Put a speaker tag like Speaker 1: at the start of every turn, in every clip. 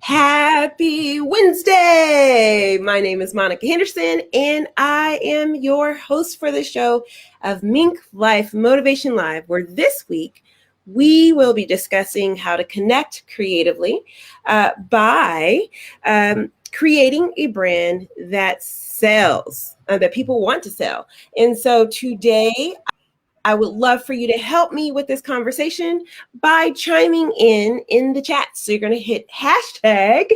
Speaker 1: Happy Wednesday! My name is Monica Henderson, and I am your host for the show of MinkLife Motivation Live, where this week we will be discussing how to connect creatively by creating a brand that sells, that people want to sell. And so today, I would love for you to help me with this conversation by chiming in the chat. So you're going to hit hashtag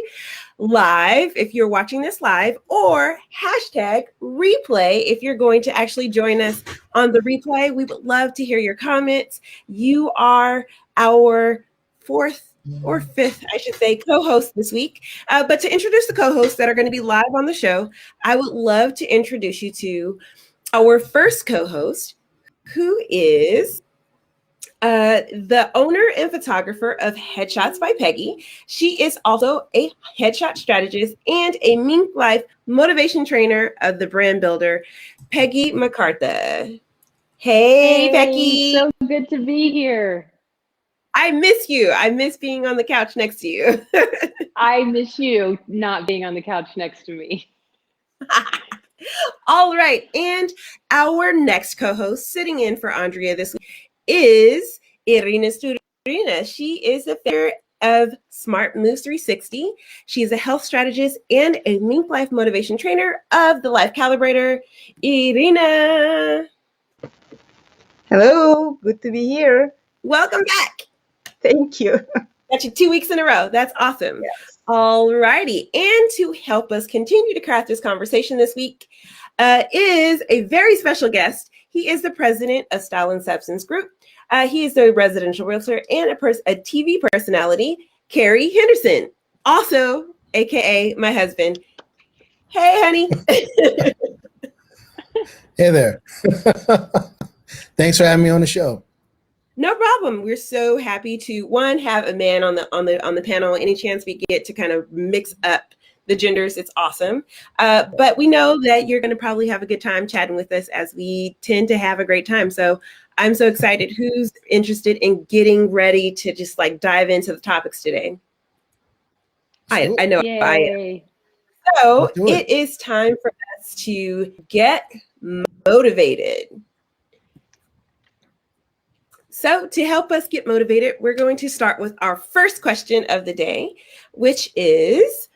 Speaker 1: live if you're watching this live, or hashtag replay if you're going to actually join us on the replay. We would love to hear your comments. You are our fourth or fifth, I should say, co-host this week. But to introduce the co-hosts that are going to be live on the show, I would love to introduce you to our first co-host, who is the owner and photographer of Headshots by Peggy. She is also a headshot strategist and a MinkLife motivation trainer of the brand builder, Peggy McCarthy. Hey, Becky.
Speaker 2: So good to be here.
Speaker 1: I miss you. I miss being on the couch next to you.
Speaker 2: I miss you not being on the couch next to me.
Speaker 1: All right. And our next co-host sitting in for Andrea this week is Irina. She is the founder of Smart Moves 360. She's a health strategist and a MinkLife motivation trainer of the Life Calibrator. Irina.
Speaker 3: Hello. Good to be here.
Speaker 1: Welcome back.
Speaker 3: Thank you.
Speaker 1: Got you 2 weeks in a row. That's awesome.
Speaker 3: Yes.
Speaker 1: All righty. And to help us continue to craft this conversation this week is a very special guest. He is the president of Style and Substance Group. He is a residential realtor and a TV personality, Kerry Henderson, also AKA my husband. Hey, honey.
Speaker 4: Hey there. Thanks for having me on the show.
Speaker 1: No problem. We're so happy to have a man on the panel. Any chance we get to kind of mix up the genders, it's awesome. But we know that you're going to probably have a good time chatting with us, as we tend to have a great time. So I'm so excited. Who's interested in getting ready to just like dive into the topics today? I know
Speaker 2: Yay.
Speaker 1: I am. So it is time for us to get motivated. So to help us get motivated, we're going to start with our first question of the day, which is,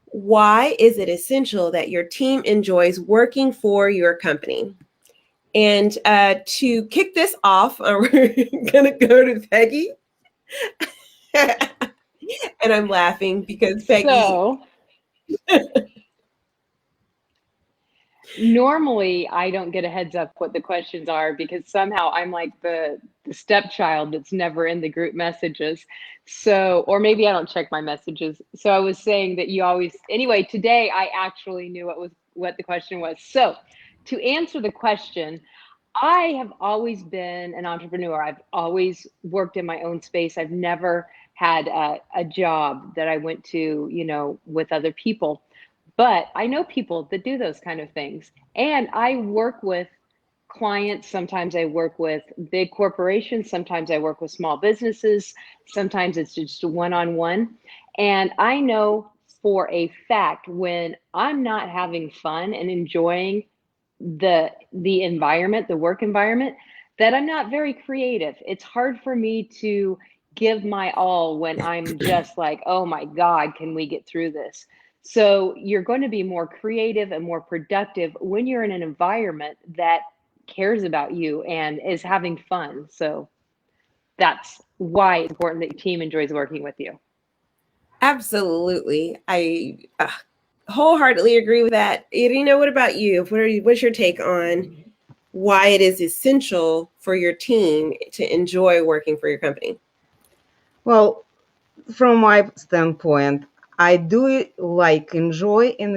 Speaker 1: why is it essential that your team enjoys working for your company? And to kick this off, we're going to go to Peggy. And I'm laughing because Peggy...
Speaker 2: So, normally, I don't get a heads up what the questions are because somehow I'm like the stepchild that's never in the group messages. So, or maybe I don't check my messages. So I was saying that you always, anyway, today I actually knew what the question was. So to answer the question, I have always been an entrepreneur. I've always worked in my own space. I've never had a job that I went to, with other people. But I know people that do those kind of things. And I work with clients. Sometimes I work with big corporations. Sometimes I work with small businesses. Sometimes it's just one-on-one. And I know for a fact when I'm not having fun and enjoying the environment, the work environment, that I'm not very creative. It's hard for me to give my all when I'm just like, oh my God, can we get through this? So you're going to be more creative and more productive when you're in an environment that cares about you and is having fun. So that's why it's important that your team enjoys working with you.
Speaker 1: Absolutely. I wholeheartedly agree with that. Irina, what about you? What's your take on why it is essential for your team to enjoy working for your company?
Speaker 3: Well, from my standpoint, I do enjoy in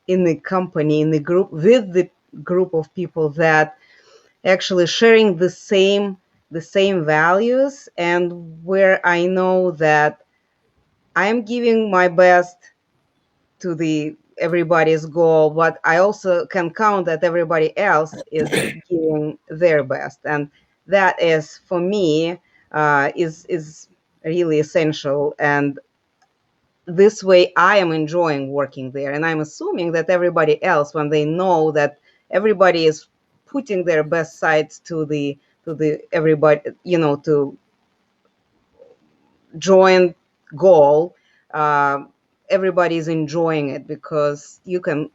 Speaker 3: the company, in the group, with the group of people that actually sharing the same values, and where I know that I'm giving my best to everybody's goal, but I also can count that everybody else is giving their best, and that is for me is really essential. And this way I am enjoying working there. And I'm assuming that everybody else, when they know that everybody is putting their best sides to the everybody, to joint goal, everybody's enjoying it because you can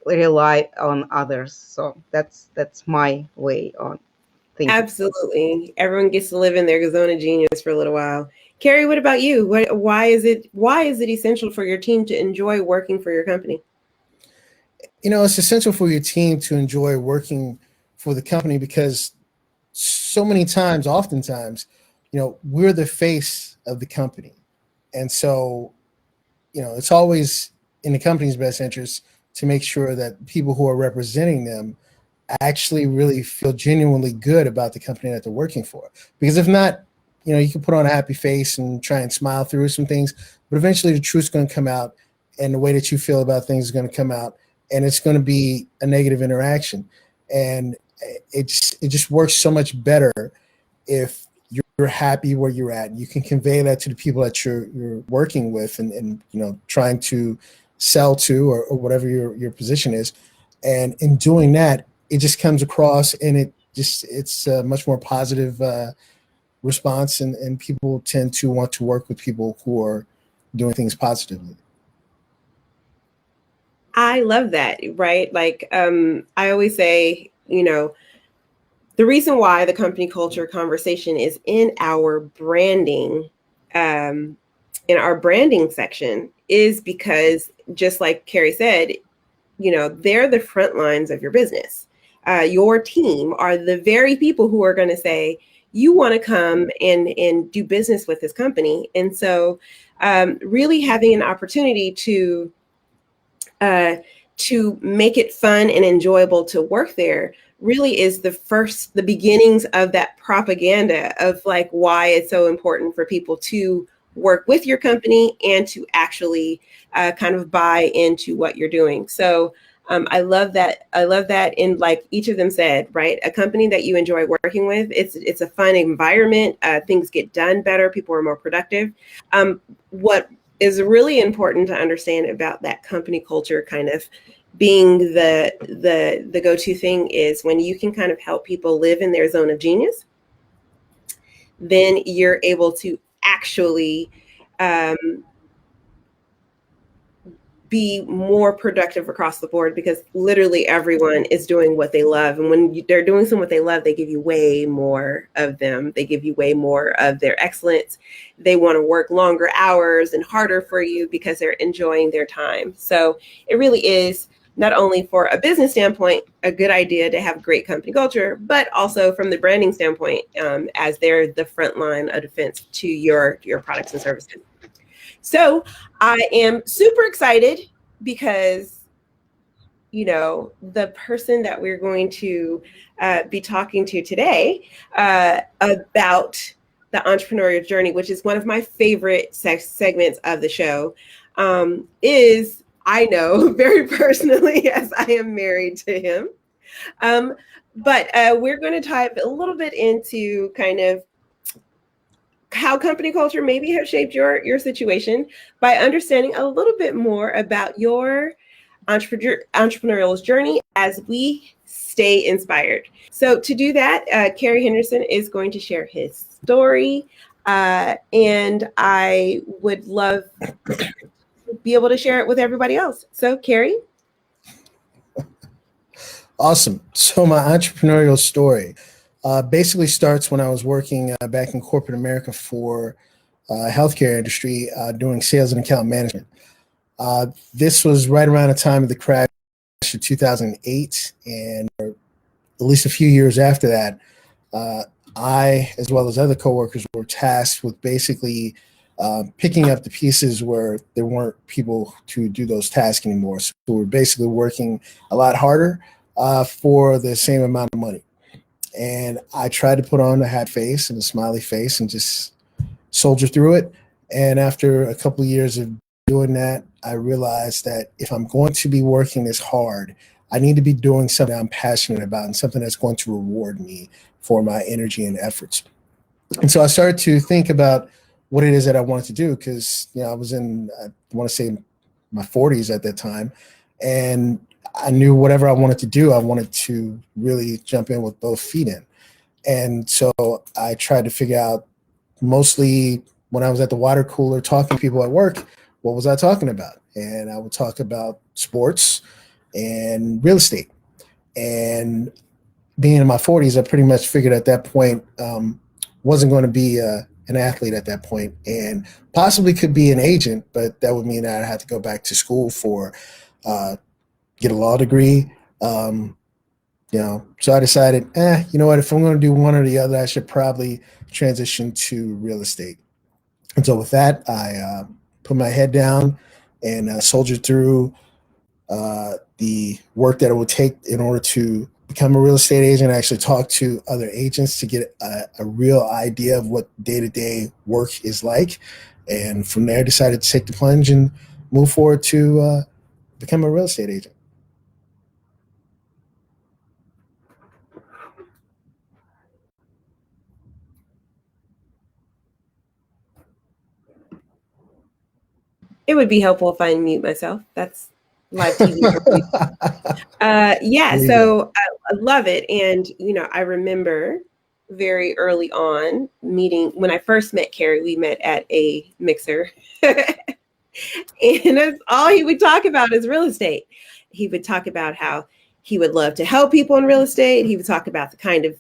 Speaker 3: rely on others. So that's my way on thinking.
Speaker 1: Absolutely. Everyone gets to live in their zone of genius for a little while. Kerry, what about you? Why is it essential for your team to enjoy working for your company?
Speaker 4: It's essential for your team to enjoy working for the company because so many times, oftentimes, we're the face of the company. And so, it's always in the company's best interest to make sure that people who are representing them actually really feel genuinely good about the company that they're working for. Because if not, you can put on a happy face and try and smile through some things, but eventually the truth's going to come out and the way that you feel about things is going to come out, and it's going to be a negative interaction. And it just works so much better if you're happy where you're at. You can convey that to the people that you're working with and trying to sell to or whatever your position is. And in doing that, it just comes across, and it's a much more positive response, and people tend to want to work with people who are doing things positively.
Speaker 1: I love that, right? Like I always say, the reason why the company culture conversation is in our branding, in our branding section, is because just like Kerry said, they're the front lines of your business. Your team are the very people who are going to say, you want to come and do business with this company. And so really having an opportunity to make it fun and enjoyable to work there really is the beginnings of that propaganda of like why it's so important for people to work with your company and to actually kind of buy into what you're doing. So I love that. I love that. And like each of them said, right, a company that you enjoy working with, it's a fun environment. Things get done better. People are more productive. What is really important to understand about that company culture kind of being the go-to thing is when you can kind of help people live in their zone of genius, then you're able to actually be more productive across the board because literally everyone is doing what they love. And when they're doing something what they love, they give you way more of them. They give you way more of their excellence. They want to work longer hours and harder for you because they're enjoying their time. So it really is not only for a business standpoint, a good idea to have great company culture, but also from the branding standpoint, as they're the front line of defense to your products and services. So I am super excited because, the person that we're going to be talking to today about the entrepreneurial journey, which is one of my favorite segments of the show, is, I know very personally, as I am married to him. But we're going to dive a little bit into kind of how company culture maybe have shaped your situation by understanding a little bit more about your entrepreneurial journey as we stay inspired. So to do that, Kerry Henderson is going to share his story, and I would love to be able to share it with everybody else. So Kerry.
Speaker 4: Awesome. So my entrepreneurial story basically starts when I was working back in corporate America for healthcare industry doing sales and account management. This was right around the time of the crash of 2008, and at least a few years after that, I, as well as other coworkers, were tasked with basically picking up the pieces where there weren't people to do those tasks anymore. So we're basically working a lot harder for the same amount of money. And I tried to put on a hat face and a smiley face and just soldier through it. And after a couple of years of doing that, I realized that if I'm going to be working this hard, I need to be doing something I'm passionate about and something that's going to reward me for my energy and efforts. And so I started to think about what it is that I wanted to do, because I was in, I want to say, my 40s at that time, and I knew whatever I wanted to do, I wanted to really jump in with both feet in. And so I tried to figure out, mostly when I was at the water cooler talking to people at work, what was I talking about? And I would talk about sports and real estate. And being in my 40s, I pretty much figured at that point, wasn't going to be an athlete at that point, and possibly could be an agent, but that would mean that I had to go back to school for get a law degree. So I decided, you know what, if I'm going to do one or the other, I should probably transition to real estate. And so with that, I put my head down and soldiered through the work that it would take in order to become a real estate agent. I actually talked to other agents to get a real idea of what day-to-day work is like. And from there, decided to take the plunge and move forward to become a real estate agent.
Speaker 1: It would be helpful if I mute myself. That's live TV. Yeah, so I love it. And, I remember very early on meeting, when I first met Kerry, we met at a mixer. And that's all he would talk about is real estate. He would talk about how he would love to help people in real estate. He would talk about the kind of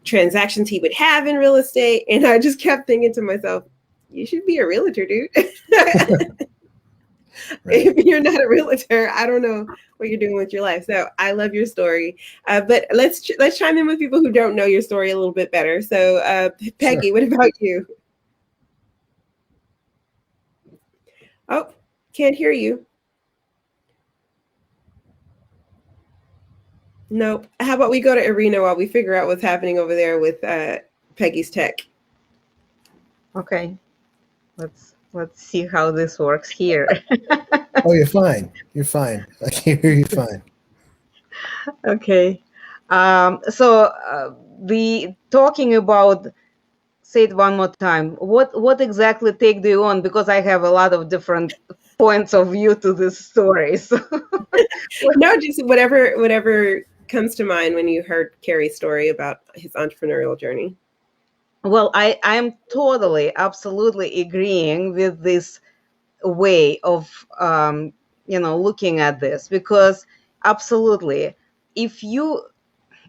Speaker 1: transactions he would have in real estate. And I just kept thinking to myself, you should be a realtor, dude. Right. If you're not a realtor, I don't know what you're doing with your life. So I love your story. But let's chime in with people who don't know your story a little bit better. So Peggy, What about you? Oh, can't hear you. Nope. How about we go to Irina while we figure out what's happening over there with Peggy's tech?
Speaker 3: Okay. Let's see how this works here.
Speaker 4: Oh, you're fine. You're fine. I can hear you fine.
Speaker 3: Okay. So the talking about, say it one more time. What exactly take do you on? Because I have a lot of different points of view to this story. So.
Speaker 1: No, just whatever comes to mind when you heard Kerry's story about his entrepreneurial journey.
Speaker 3: Well, I'm totally, absolutely agreeing with this way of looking at this, because absolutely, if in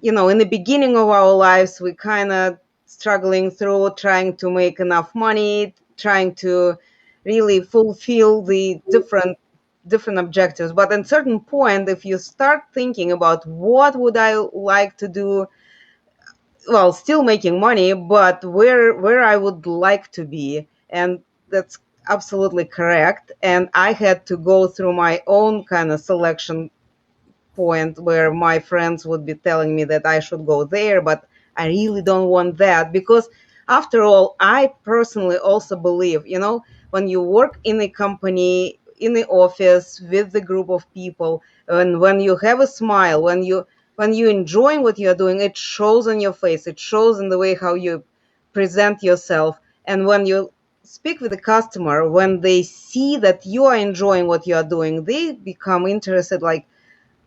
Speaker 3: the beginning of our lives, we kind of struggling through trying to make enough money, trying to really fulfill the different objectives. But at a certain point, if you start thinking about what would I like to do, well, still making money, but where I would like to be, and that's absolutely correct. And I had to go through my own kind of selection point where my friends would be telling me that I should go there, but I really don't want that, because after all, I personally also believe, when you work in a company, in the office with the group of people, and when you have a smile, when you're enjoying what you're doing, it shows on your face, it shows in the way how you present yourself. And when you speak with the customer, when they see that you are enjoying what you are doing, they become interested, like,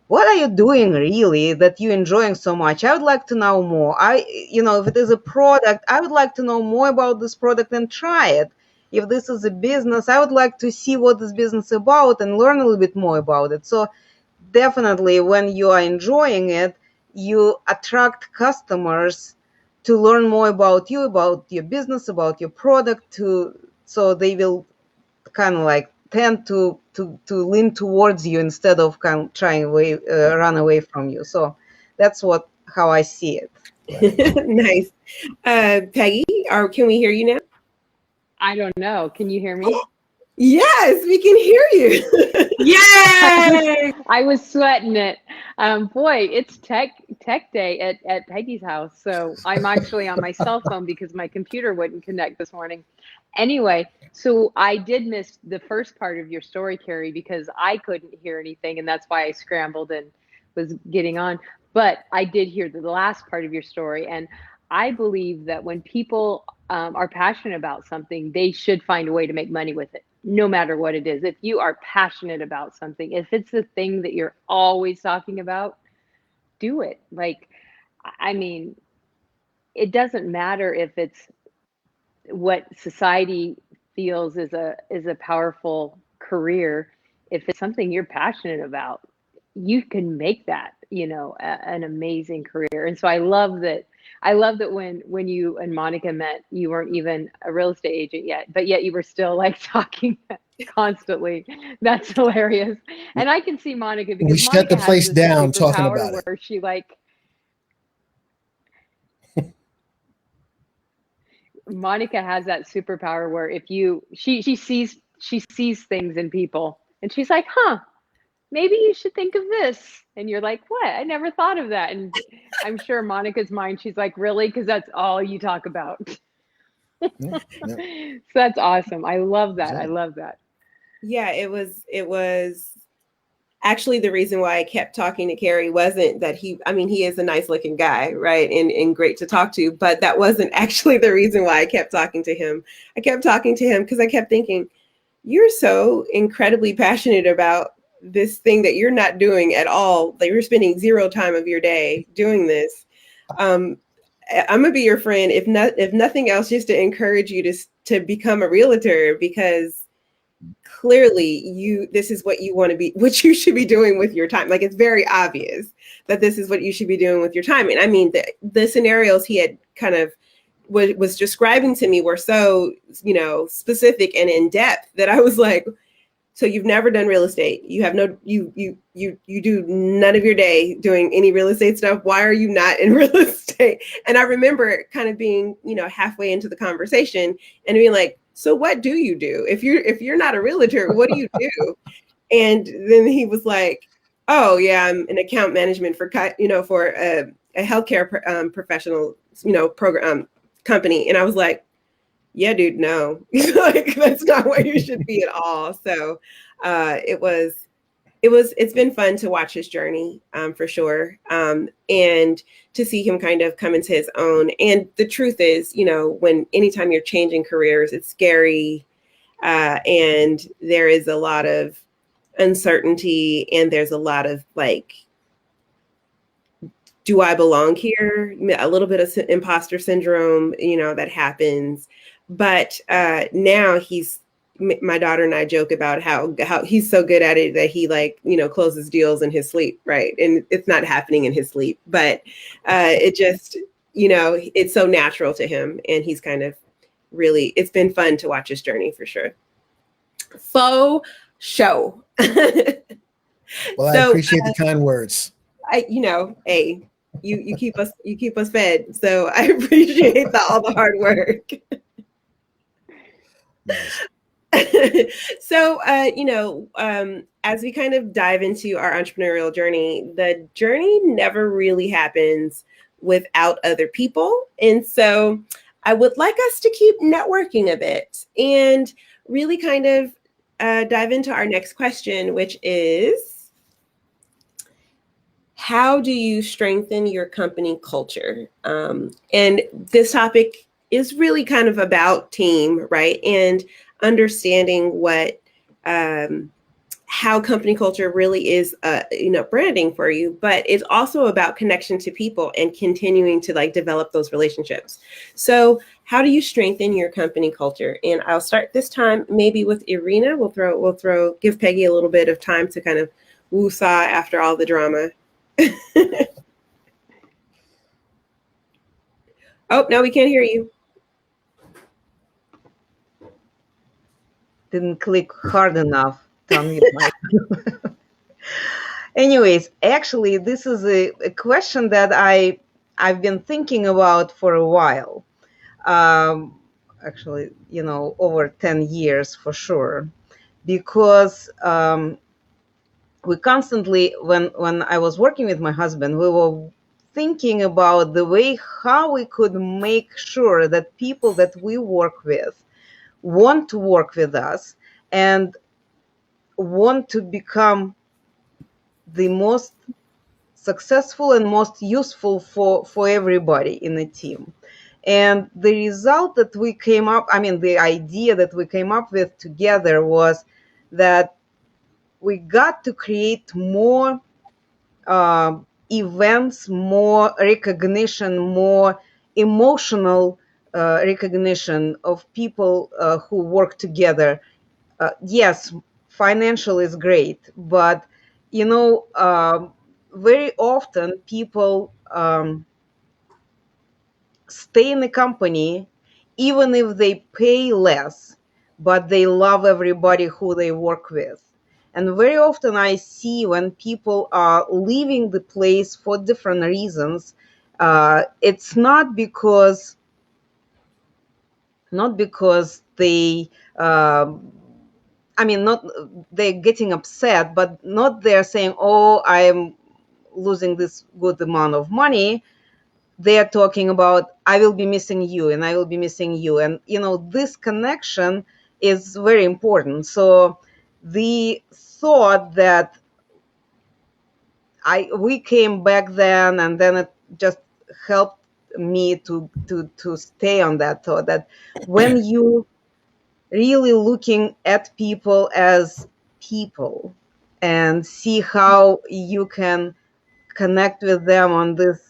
Speaker 3: what are you doing really that you're enjoying so much? I would like to know more. If it is a product, I would like to know more about this product and try it. If this is a business, I would like to see what this business is about and learn a little bit more about it. So definitely, when you are enjoying it, you attract customers to learn more about you, about your business, about your product, so they will kind of like tend to lean towards you instead of kind of trying run away from you. So that's how I see it.
Speaker 1: Right. Nice. Peggy, can we hear you now?
Speaker 2: I don't know. Can you hear me?
Speaker 1: Yes, we can hear you.
Speaker 2: Yay! I was sweating it. Boy, it's tech day at Peggy's house. So I'm actually on my cell phone because my computer wouldn't connect this morning. Anyway, so I did miss the first part of your story, Kerry, because I couldn't hear anything, and that's why I scrambled and was getting on. But I did hear the last part of your story, and I believe that when people are passionate about something, they should find a way to make money with it, no matter what it is. If you are passionate about something, if it's the thing that you're always talking about, do it. Like, I mean, it doesn't matter if it's what society feels is a powerful career. If it's something you're passionate about, you can make that, you know, an amazing career. And so I love that when you and Monica met, you weren't even a real estate agent yet, but yet you were still like talking constantly. That's hilarious. And I can see Monica,
Speaker 4: We
Speaker 2: because
Speaker 4: shut
Speaker 2: Monica
Speaker 4: the
Speaker 2: has
Speaker 4: place
Speaker 2: this
Speaker 4: down talking
Speaker 2: superpower
Speaker 4: about it.
Speaker 2: where she like Monica has that superpower where if you she sees things in people and she's like, "Huh, maybe you should think of this." And you're like, "What? I never thought of that." And I'm sure Monica's mind, she's like, "Really? Because that's all you talk about."
Speaker 4: Yeah, yeah,
Speaker 2: So that's awesome. I love that. I
Speaker 4: exactly.
Speaker 2: love that.
Speaker 1: Yeah, it was actually the reason why I kept talking to Kerry wasn't that I mean, he is a nice looking guy, right? And great to talk to, but that wasn't actually the reason why I kept talking to him. I kept talking to him because I kept thinking, you're so incredibly passionate about this thing that you're not doing at all. That you're spending zero time of your day doing this. Um, I'm gonna be your friend, if nothing else, just to encourage you to become a realtor, because clearly this is what you want to be, what you should be doing with your time. Like, it's very obvious that this is what you should be doing with your time. And I mean, the scenarios he had kind of was describing to me were so, you know, specific and in depth that I was like, so you've never done real estate. You have no, you do none of your day doing any real estate stuff. Why are you not in real estate? And I remember kind of being, you know, halfway into the conversation and being like, so what do you do? If you're not a realtor, what do you do? And then he was like, oh yeah, I'm an account management for, you know, for a healthcare professional, you know, program company. And I was like, yeah, dude, no, like that's not what you should be at all. So it's been fun to watch his journey, for sure. And to see him kind of come into his own. And the truth is, you know, anytime you're changing careers, it's scary. And there is a lot of uncertainty, and there's a lot of like, do I belong here? A little bit of imposter syndrome, you know, that happens. But now my daughter and I joke about how he's so good at it that he, like, you know, closes deals in his sleep, right? And it's not happening in his sleep, but it just, you know, it's so natural to him, and he's kind of really, it's been fun to watch his journey for sure. Faux show.
Speaker 4: Well,
Speaker 1: So,
Speaker 4: I appreciate the kind words.
Speaker 1: you know, hey, you keep us fed. So I appreciate all the hard work.
Speaker 4: Nice.
Speaker 1: So, you know, as we kind of dive into our entrepreneurial journey, the journey never really happens without other people. And so I would like us to keep networking a bit and really kind of dive into our next question, which is, how do you strengthen your company culture? And this topic is really kind of about team, right? And understanding what, how company culture really is, you know, branding for you, but it's also about connection to people and continuing to like develop those relationships. So how do you strengthen your company culture? And I'll start this time maybe with Irina. Give Peggy a little bit of time to kind of woo-saw after all the drama. Oh, no, we can't hear you.
Speaker 3: Didn't click hard enough to unmute mic. Anyways, actually, this is a question that I've been thinking about for a while. Actually, you know, over 10 years for sure, because we constantly, when I was working with my husband, we were thinking about the way how we could make sure that people that we work with want to work with us and want to become the most successful and most useful for everybody in the team. And the result that we came up, the idea that we came up with together was that we got to create more events, more recognition, more emotional recognition of people who work together. Yes, financial is great, but very often people stay in the company even if they pay less, but they love everybody who they work with. And very often I see when people are leaving the place for different reasons, it's not because they not they're getting upset, but not they're saying, oh, I am losing this good amount of money. They're talking about, I will be missing you and I will be missing you. And this connection is very important. So the thought that we came back then, and then it just helped me to stay on that thought, that when you really looking at people as people and see how you can connect with them on this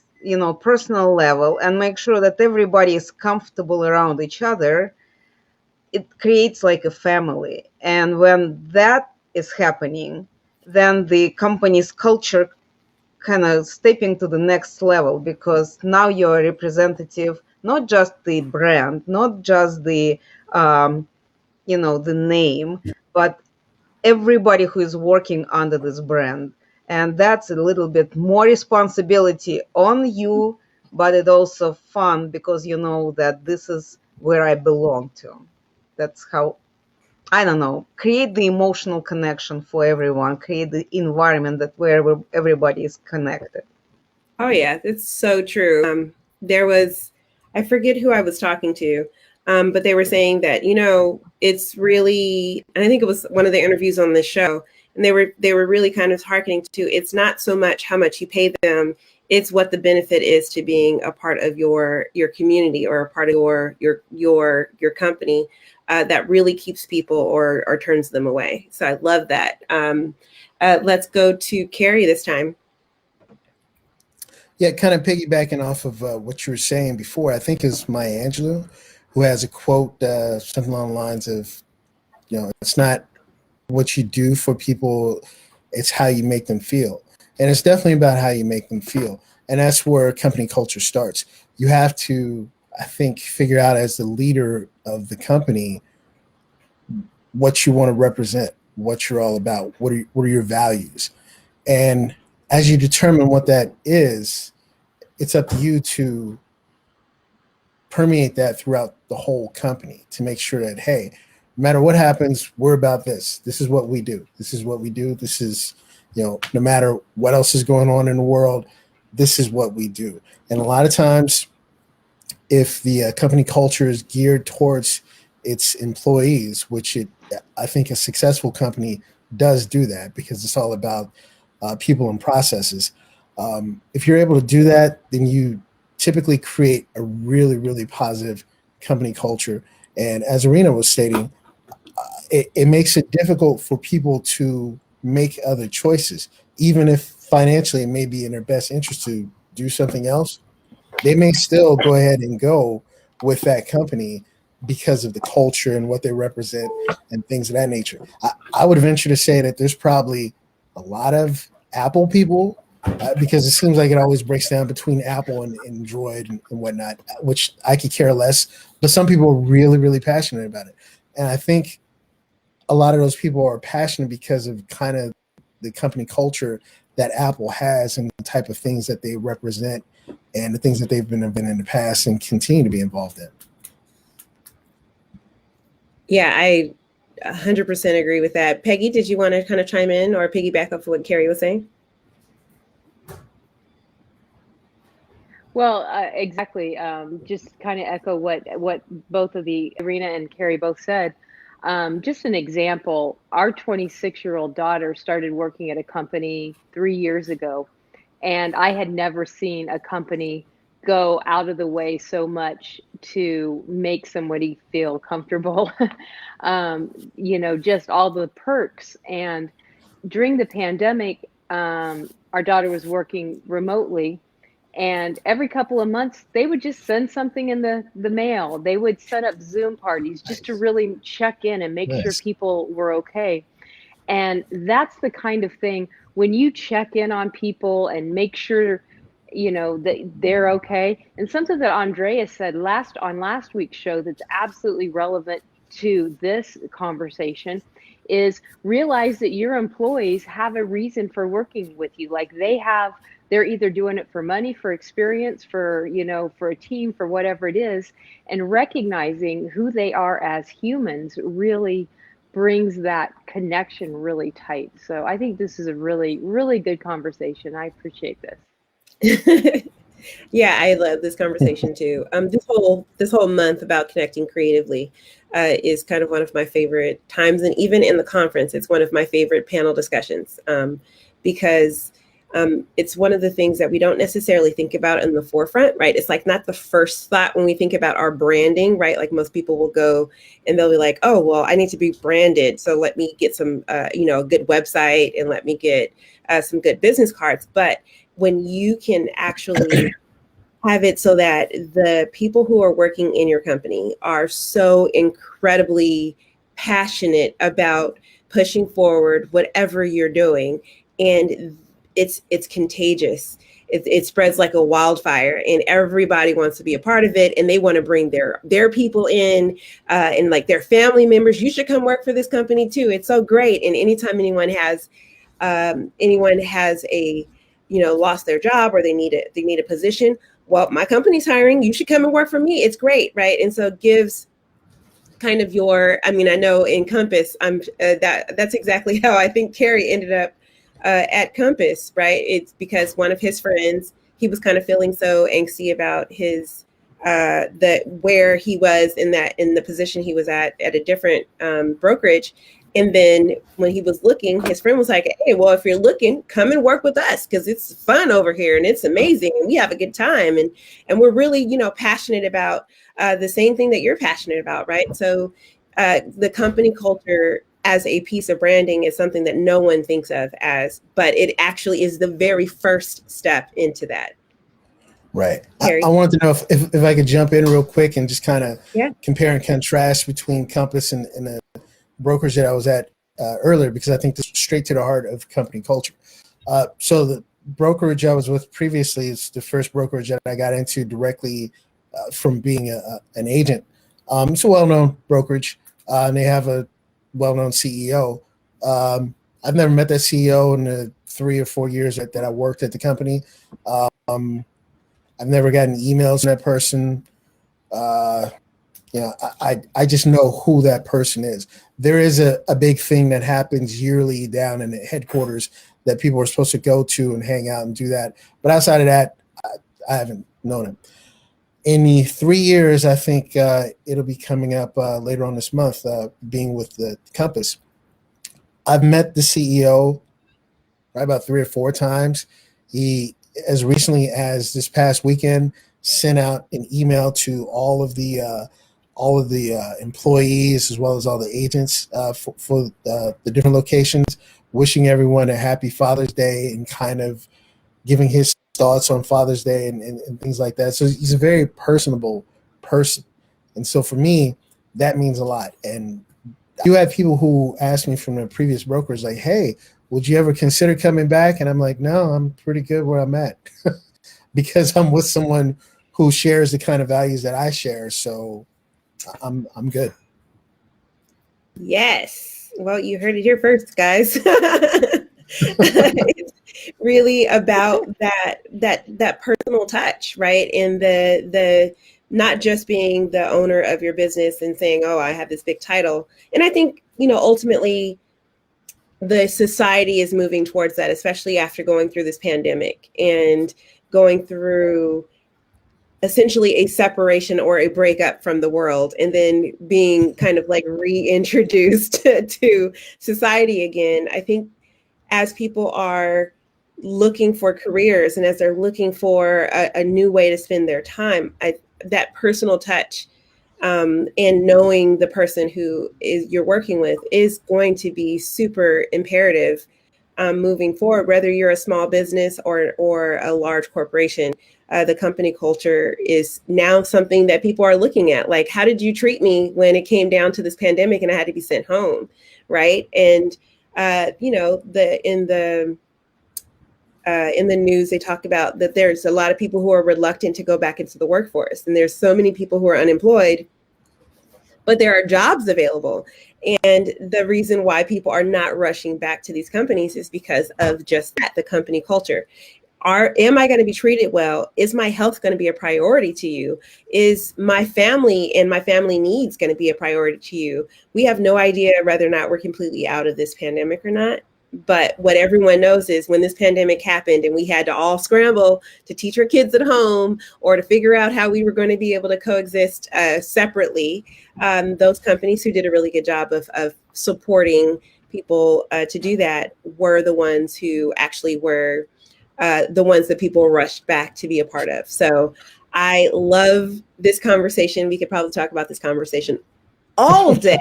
Speaker 3: personal level and make sure that everybody is comfortable around each other, it creates like a family. And when that is happening, then the company's culture kind of stepping to the next level, because now you're a representative, not just the brand, not just the the name, but everybody who is working under this brand. And that's a little bit more responsibility on you, but it's also fun because you know that this is where I belong to. That's how, I don't know, create the emotional connection for everyone, create the environment that where everybody is connected.
Speaker 1: Oh yeah, it's so true. There was, I forget who I was talking to, but they were saying that it's really, and I think it was one of the interviews on this show, and they were really kind of hearkening to, it's not so much how much you pay them, it's what the benefit is to being a part of your community or a part of your company, that really keeps people or turns them away. So I love that. Let's go to Kerry this time.
Speaker 4: Yeah, kind of piggybacking off of what you were saying before, I think is Maya Angelou, who has a quote, something along the lines of, it's not what you do for people, it's how you make them feel. And it's definitely about how you make them feel. And that's where company culture starts. You have to, I think, figure out as the leader of the company what you want to represent, what you're all about, what are your values. And as you determine what that is, it's up to you to permeate that throughout the whole company to make sure that, hey, no matter what happens, we're about this. This is what we do. This is what we do. This is, no matter what else is going on in the world, this is what we do. And a lot of times, if the company culture is geared towards its employees, which I think a successful company does do that because it's all about people and processes. If you're able to do that, then you typically create a really, really positive company culture. And as Irina was stating, it makes it difficult for people to make other choices, even if financially it may be in their best interest to do something else. They may still go ahead and go with that company because of the culture and what they represent and things of that nature. I would venture to say that there's probably a lot of Apple people, because it seems like it always breaks down between Apple and Android and whatnot, which I could care less. But some people are really, really passionate about it. And I think a lot of those people are passionate because of kind of the company culture that Apple has and the type of things that they represent and the things that they've been in the past and continue to be involved in.
Speaker 1: Yeah, I 100% agree with that. Peggy, did you want to kind of chime in or piggyback off what Kerry was saying?
Speaker 2: Well, exactly. Just kind of echo what both of the Irina and Kerry both said. Just an example, our 26-year-old daughter started working at a company 3 years ago, and I had never seen a company go out of the way so much to make somebody feel comfortable. Just all the perks. And during the pandemic, our daughter was working remotely, and every couple of months they would just send something in the mail. They would set up Zoom parties just to really check in and make sure people were okay. And that's the kind of thing, when you check in on people and make sure that they're okay. And something that Andrea said on last week's show that's absolutely relevant to this conversation is realize that your employees have a reason for working with you. Like they're either doing it for money, for experience, for a team, for whatever it is. And recognizing who they are as humans really brings that connection really tight. So I think this is a really, really good conversation. I appreciate this.
Speaker 1: Yeah, I love this conversation too. This whole month about connecting creatively is kind of one of my favorite times, and even in the conference, it's one of my favorite panel discussions because it's one of the things that we don't necessarily think about in the forefront, right? It's like not the first thought when we think about our branding, right? Like most people will go and they'll be like, oh, well, I need to be branded, so let me get some, a good website and let me get some good business cards. But when you can actually have it so that the people who are working in your company are so incredibly passionate about pushing forward whatever you're doing, and it's contagious. It spreads like a wildfire, and everybody wants to be a part of it, and they want to bring their people in, and like their family members. You should come work for this company too. It's so great. And anytime anyone has a lost their job or they need a position, well, my company's hiring, you should come and work for me. It's great, right? And so it gives kind of I know in Compass, that's exactly how I think Kerry ended up at Compass, right? It's because one of his friends, he was kind of feeling so angsty about his where he was in the position he was at a different brokerage. And then when he was looking, his friend was like, hey, well, if you're looking, come and work with us because it's fun over here and it's amazing and we have a good time. And we're really, passionate about the same thing that you're passionate about, right? So the company culture as a piece of branding is something that no one thinks of but it actually is the very first step into that.
Speaker 4: Right. I wanted to know if I could jump in real quick and just kind of compare and contrast between Compass and the brokerage that I was at earlier, because I think this is straight to the heart of company culture. So the brokerage I was with previously is the first brokerage that I got into directly from being an agent. It's a well-known brokerage, and they have a well-known CEO. I've never met that CEO in the 3 or 4 years that I worked at the company. I've never gotten emails from that person. I just know who that person is. There is a big thing that happens yearly down in the headquarters that people are supposed to go to and hang out and do that. But outside of that, I haven't known him. In the 3 years, I think it'll be coming up later on this month, being with the Compass. I've met the CEO right about 3 or 4 times. He, as recently as this past weekend, sent out an email to all of the employees as well as all the agents for the different locations, wishing everyone a happy Father's Day and kind of giving his thoughts on Father's Day and things like that. So he's a very personable person. And so for me, that means a lot. And you have people who ask me from the previous brokers, like, hey, would you ever consider coming back? And I'm like, no, I'm pretty good where I'm at because I'm with someone who shares the kind of values that I share. So I'm good.
Speaker 1: Yes. Well, you heard it here first, guys. It's really about that personal touch, right? And the not just being the owner of your business and saying, oh, I have this big title. And I think, ultimately the society is moving towards that, especially after going through this pandemic and going through essentially a separation or a breakup from the world, and then being kind of like reintroduced to society again. I think as people are looking for careers and as they're looking for a new way to spend their time, that personal touch and knowing the person who is you're working with is going to be super imperative moving forward, whether you're a small business or a large corporation. The company culture is now something that people are looking at. Like, how did you treat me when it came down to this pandemic and I had to be sent home, right? And in the news, they talked about that there's a lot of people who are reluctant to go back into the workforce, and there's so many people who are unemployed, but there are jobs available. And the reason why people are not rushing back to these companies is because of just that, the company culture. Am I going to be treated well? Is my health going to be a priority to you? Is my family and my family needs going to be a priority to you? We have no idea whether or not we're completely out of this pandemic or not. But what everyone knows is when this pandemic happened and we had to all scramble to teach our kids at home or to figure out how we were going to be able to coexist separately, those companies who did a really good job of supporting people to do that were the ones who actually were the ones that people rushed back to be a part of. So I love this conversation. We could probably talk about this conversation all day,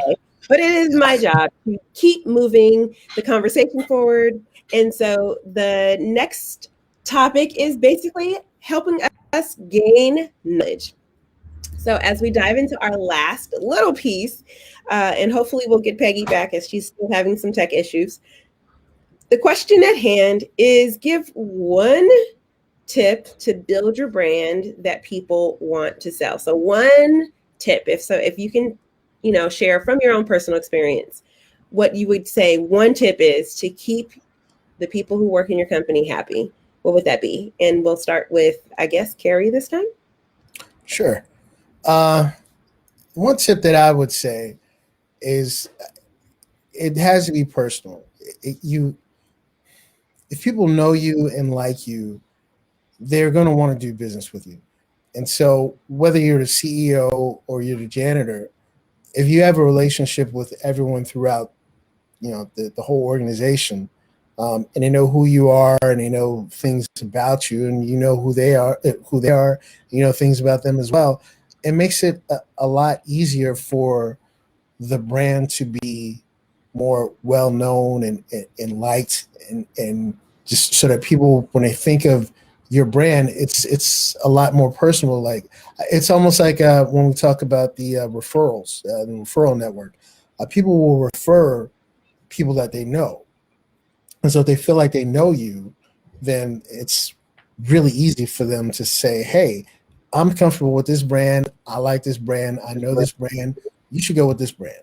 Speaker 1: but it is my job to keep moving the conversation forward. And so the next topic is basically helping us gain knowledge. So as we dive into our last little piece, and hopefully we'll get Peggy back as she's still having some tech issues. The question at hand is give one tip to build your brand that people want to sell. So one tip, if you can, share from your own personal experience, what you would say one tip is to keep the people who work in your company happy. What would that be? And we'll start with, I guess, Kerry this time.
Speaker 4: Sure. One tip that I would say is it has to be personal. If people know you and like you, they're going to want to do business with you. And so whether you're the CEO or you're the janitor, if you have a relationship with everyone throughout, the whole organization, and they know who you are and they know things about you and you know who they are, things about them as well, it makes it a lot easier for the brand to be more well known and liked and just so that people, when they think of your brand, it's a lot more personal. Like it's almost like when we talk about the referrals, the referral network, people will refer people that they know, and so if they feel like they know you, then it's really easy for them to say, "Hey, I'm comfortable with this brand. I like this brand. I know this brand. You should go with this brand."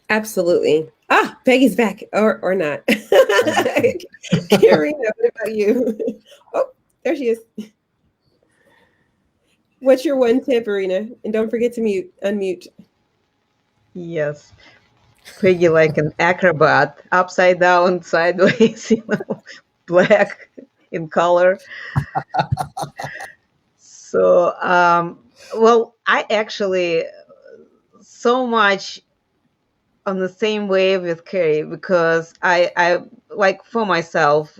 Speaker 1: Absolutely. Peggy's back, or not. Irina, what about you? Oh, there she is. What's your one tip, Irina? And don't forget to unmute.
Speaker 3: Yes. Peggy like an acrobat, upside down, sideways, black in color. So, well, I actually so much on the same wave with Kerry because I like for myself,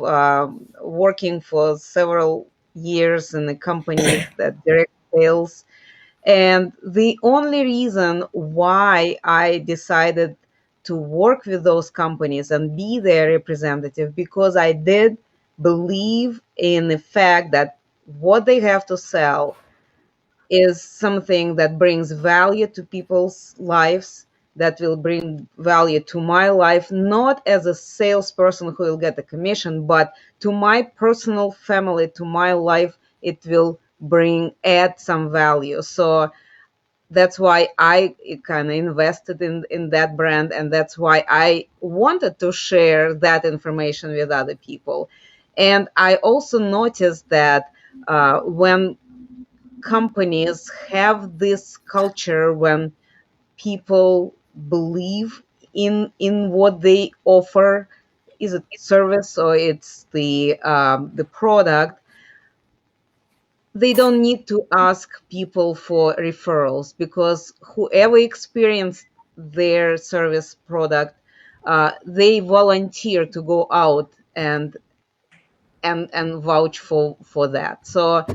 Speaker 3: working for several years in the companies that direct sales. And the only reason why I decided to work with those companies and be their representative, because I did believe in the fact that what they have to sell is something that brings value to people's lives, that will bring value to my life, not as a salesperson who will get a commission, but to my personal family, to my life, it will add some value. So that's why I kind of invested in that brand, and that's why I wanted to share that information with other people. And I also noticed that when companies have this culture, when people believe in what they offer, is it service or it's the product, they don't need to ask people for referrals, because whoever experienced their service product they volunteer to go out and vouch for that. So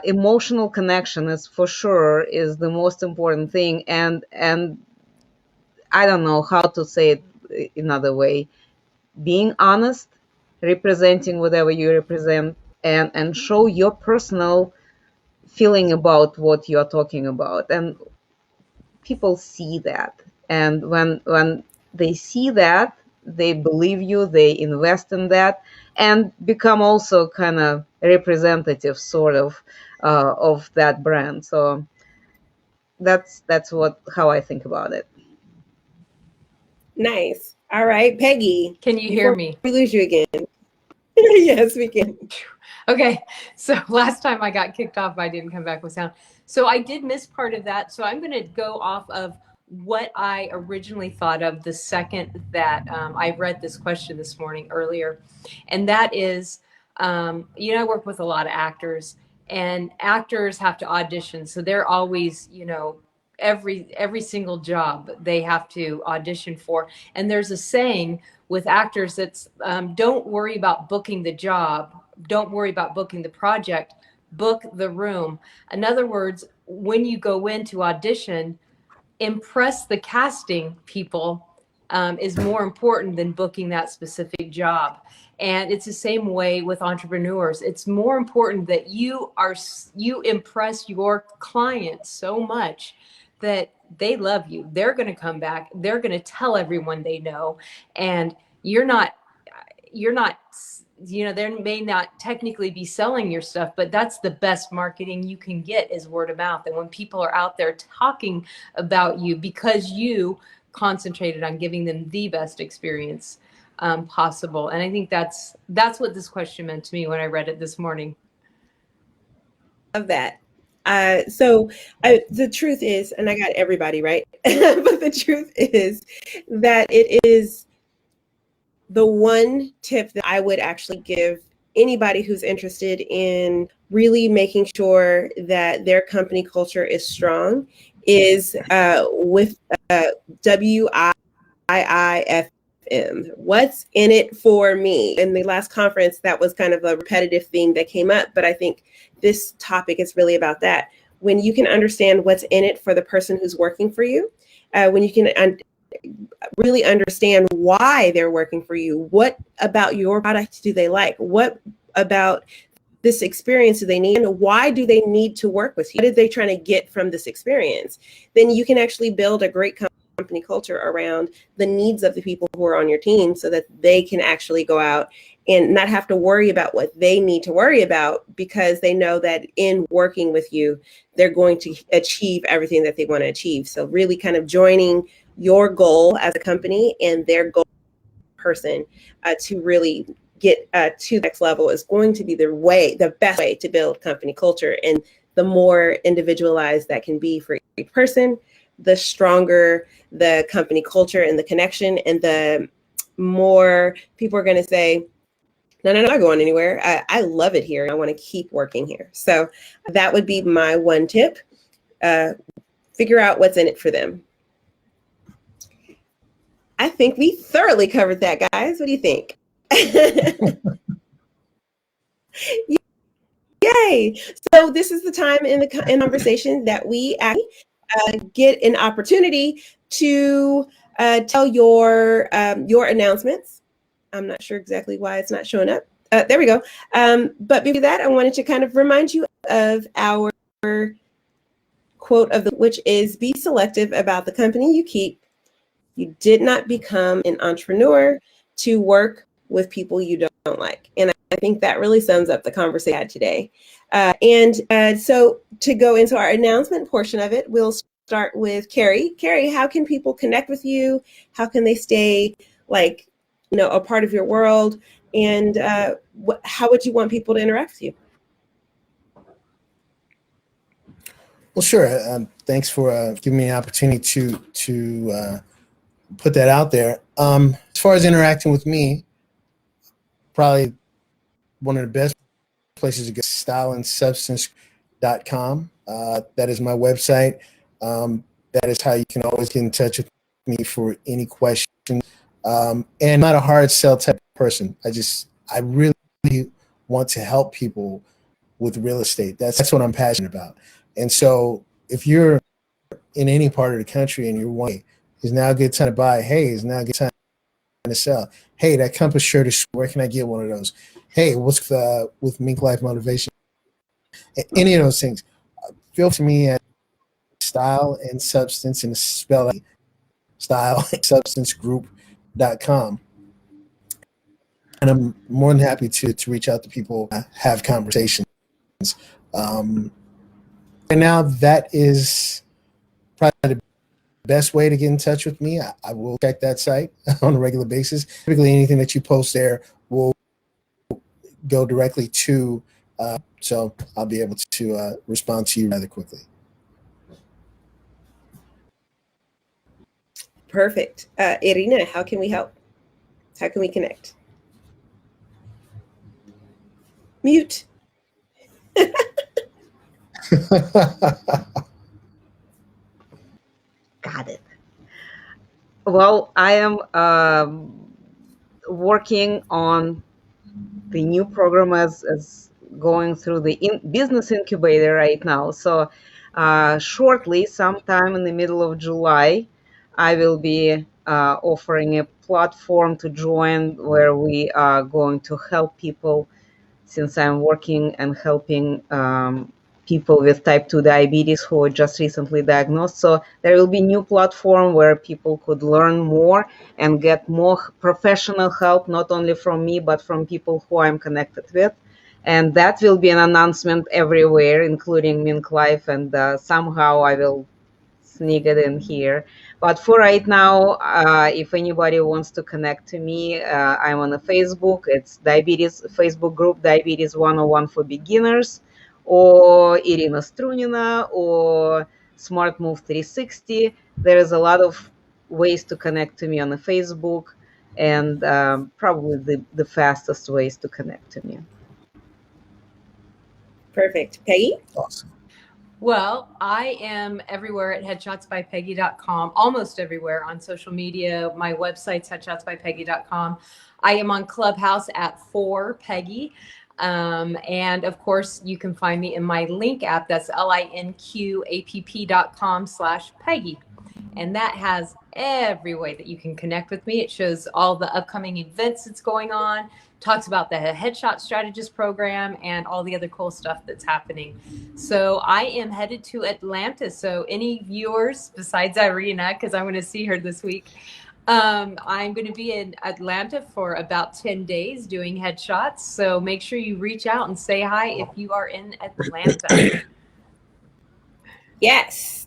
Speaker 3: emotional connection is for sure is the most important thing, and I don't know how to say it another way. Being honest, representing whatever you represent, and show your personal feeling about what you're talking about, and people see that, and when they see that, they believe you, they invest in that, and become also kind of representative sort of that brand. So that's what how I think about it.
Speaker 1: Nice. All right, Peggy.
Speaker 2: Can you hear
Speaker 1: Before
Speaker 2: me?
Speaker 1: we lose you again. Yes, we can.
Speaker 2: Okay, so last time I got kicked off, I didn't come back with sound. So I did miss part of that. So I'm going to go off of what I originally thought of the second that I read this question this morning earlier. And that is, I work with a lot of actors, and actors have to audition. So they're always, every single job they have to audition for. And there's a saying with actors that's don't worry about booking the job, don't worry about booking the project, book the room. In other words, when you go in to audition, impress the casting people is more important than booking that specific job. And it's the same way with entrepreneurs. It's more important that you impress your clients so much that they love you. They're going to come back. They're going to tell everyone they know. And you're not, they may not technically be selling your stuff, but that's the best marketing you can get is word of mouth. And when people are out there talking about you because you concentrated on giving them the best experience possible. And I think that's what this question meant to me when I read it this morning.
Speaker 1: Of that. The truth is, and I got everybody right, but the truth is that it is the one tip that I would actually give anybody who's interested in really making sure that their company culture is strong is with WIIFM. What's in it for me? In the last conference, that was kind of a repetitive theme that came up, but I think this topic is really about that. When you can understand what's in it for the person who's working for you, when you can really understand why they're working for you, what about your product do they like, what about this experience do they need, and why do they need to work with you, what are they trying to get from this experience, then you can actually build a great company culture around the needs of the people who are on your team so that they can actually go out and not have to worry about what they need to worry about, because they know that in working with you, they're going to achieve everything that they want to achieve. So really kind of joining your goal as a company and their goal person to really get to the next level is going to be the best way to build company culture. And the more individualized that can be for each person, the stronger the company culture and the connection, and the more people are going to say, no, I'm not going anywhere. I love it here and I want to keep working here. So that would be my one tip. Figure out what's in it for them. I think we thoroughly covered that, guys. What do you think? Yay. So this is the time in the conversation that we actually get an opportunity to tell your announcements. I'm not sure exactly why it's not showing up. There we go. But before that, I wanted to kind of remind you of our quote which is, be selective about the company you keep. You did not become an entrepreneur to work with people you don't like. And I think that really sums up the conversation we had today. So to go into our announcement portion of it, we'll start with Kerry. Kerry, how can people connect with you? How can they stay a part of your world? And how would you want people to interact with you?
Speaker 4: Well, sure. Thanks for giving me an opportunity to put that out there. As far as interacting with me, probably one of the best places to go, styleandsubstance.com. That is my website. That is how you can always get in touch with me for any questions. And I'm not a hard sell type of person. I really want to help people with real estate. That's what I'm passionate about. And so if you're in any part of the country and you're wondering, is now a good time to buy? Hey, is now a good time to sell? Hey, that Compass shirt is, where can I get one of those? Hey, what's with MinkLife Motivation? Any of those things, feel to me at Style and Substance, and spell Style and Substance Group.com. And I'm more than happy to reach out to people, have conversations. And now that is probably the best way to get in touch with me. I will check that site on a regular basis. Typically, anything that you post there will go directly to, so I'll be able to respond to you rather quickly.
Speaker 1: Perfect. Irina, how can we help? How can we connect? Mute.
Speaker 3: Got it. Well, I am working on the new program as going through the business incubator right now. So shortly, sometime in the middle of July, I will be offering a platform to join where we are going to help people, since I'm working and helping people with type 2 diabetes who were just recently diagnosed. So there will be a new platform where people could learn more and get more professional help, not only from me, but from people who I'm connected with. And that will be an announcement everywhere, including MinkLife, and somehow I will sneak it in here. But for right now, if anybody wants to connect to me, I'm on a Facebook. It's diabetes Facebook group, Diabetes 101 for Beginners, or Irina Strunina, or Smart Move 360. There is a lot of ways to connect to me on the Facebook, and probably the fastest ways to connect to me.
Speaker 1: Perfect. Peggy?
Speaker 4: Awesome.
Speaker 2: Well, I am everywhere at headshotsbypeggy.com, almost everywhere on social media. My website's headshotsbypeggy.com. I am on Clubhouse at 4Peggy. And of course, you can find me in my link app. That's linqapp.com/Peggy. And that has every way that you can connect with me. It shows all the upcoming events that's going on, talks about the Headshot Strategist program, and all the other cool stuff that's happening. So I am headed to Atlanta. So any viewers besides Irina, because I'm going to see her this week, I'm going to be in Atlanta for about 10 days doing headshots. So make sure you reach out and say hi if you are in Atlanta.
Speaker 1: Yes.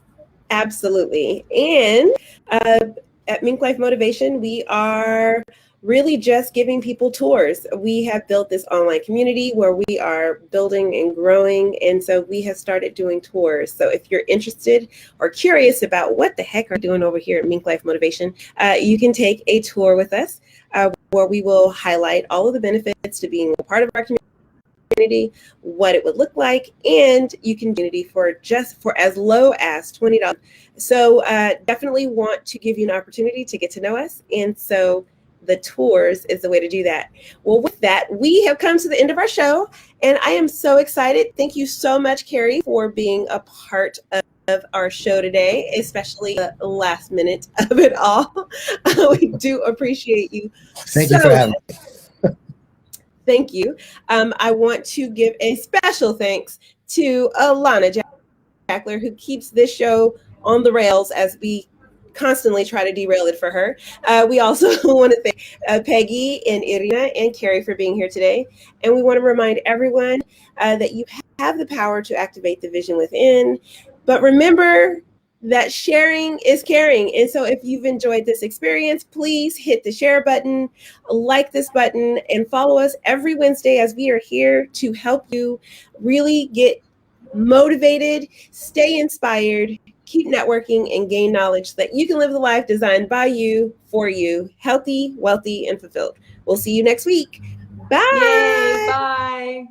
Speaker 1: Absolutely. And at MinkLife Motivation, we are really just giving people tours. We have built this online community where we are building and growing. And so we have started doing tours. So if you're interested or curious about what the heck are we doing over here at MinkLife Motivation, you can take a tour with us where we will highlight all of the benefits to being a part of our community, what it would look like, and you can do it for as low as $20. So definitely want to give you an opportunity to get to know us, and so the tours is the way to do that. Well, with that, we have come to the end of our show, and I am so excited. Thank you so much, Kerry, for being a part of our show today, especially the last minute of it all. We do appreciate you.
Speaker 4: Thank you for having me.
Speaker 1: Thank you. I want to give a special thanks to Alana Jackler, who keeps this show on the rails as we constantly try to derail it for her. We also want to thank Peggy and Irina and Kerry for being here today. And we want to remind everyone that you have the power to activate the vision within. But remember that sharing is caring. And so if you've enjoyed this experience, please hit the share button, like this button, and follow us every Wednesday as we are here to help you really get motivated, stay inspired, keep networking, and gain knowledge so that you can live the life designed by you, for you, healthy, wealthy, and fulfilled. We'll see you next week. Bye.
Speaker 2: Yay, bye.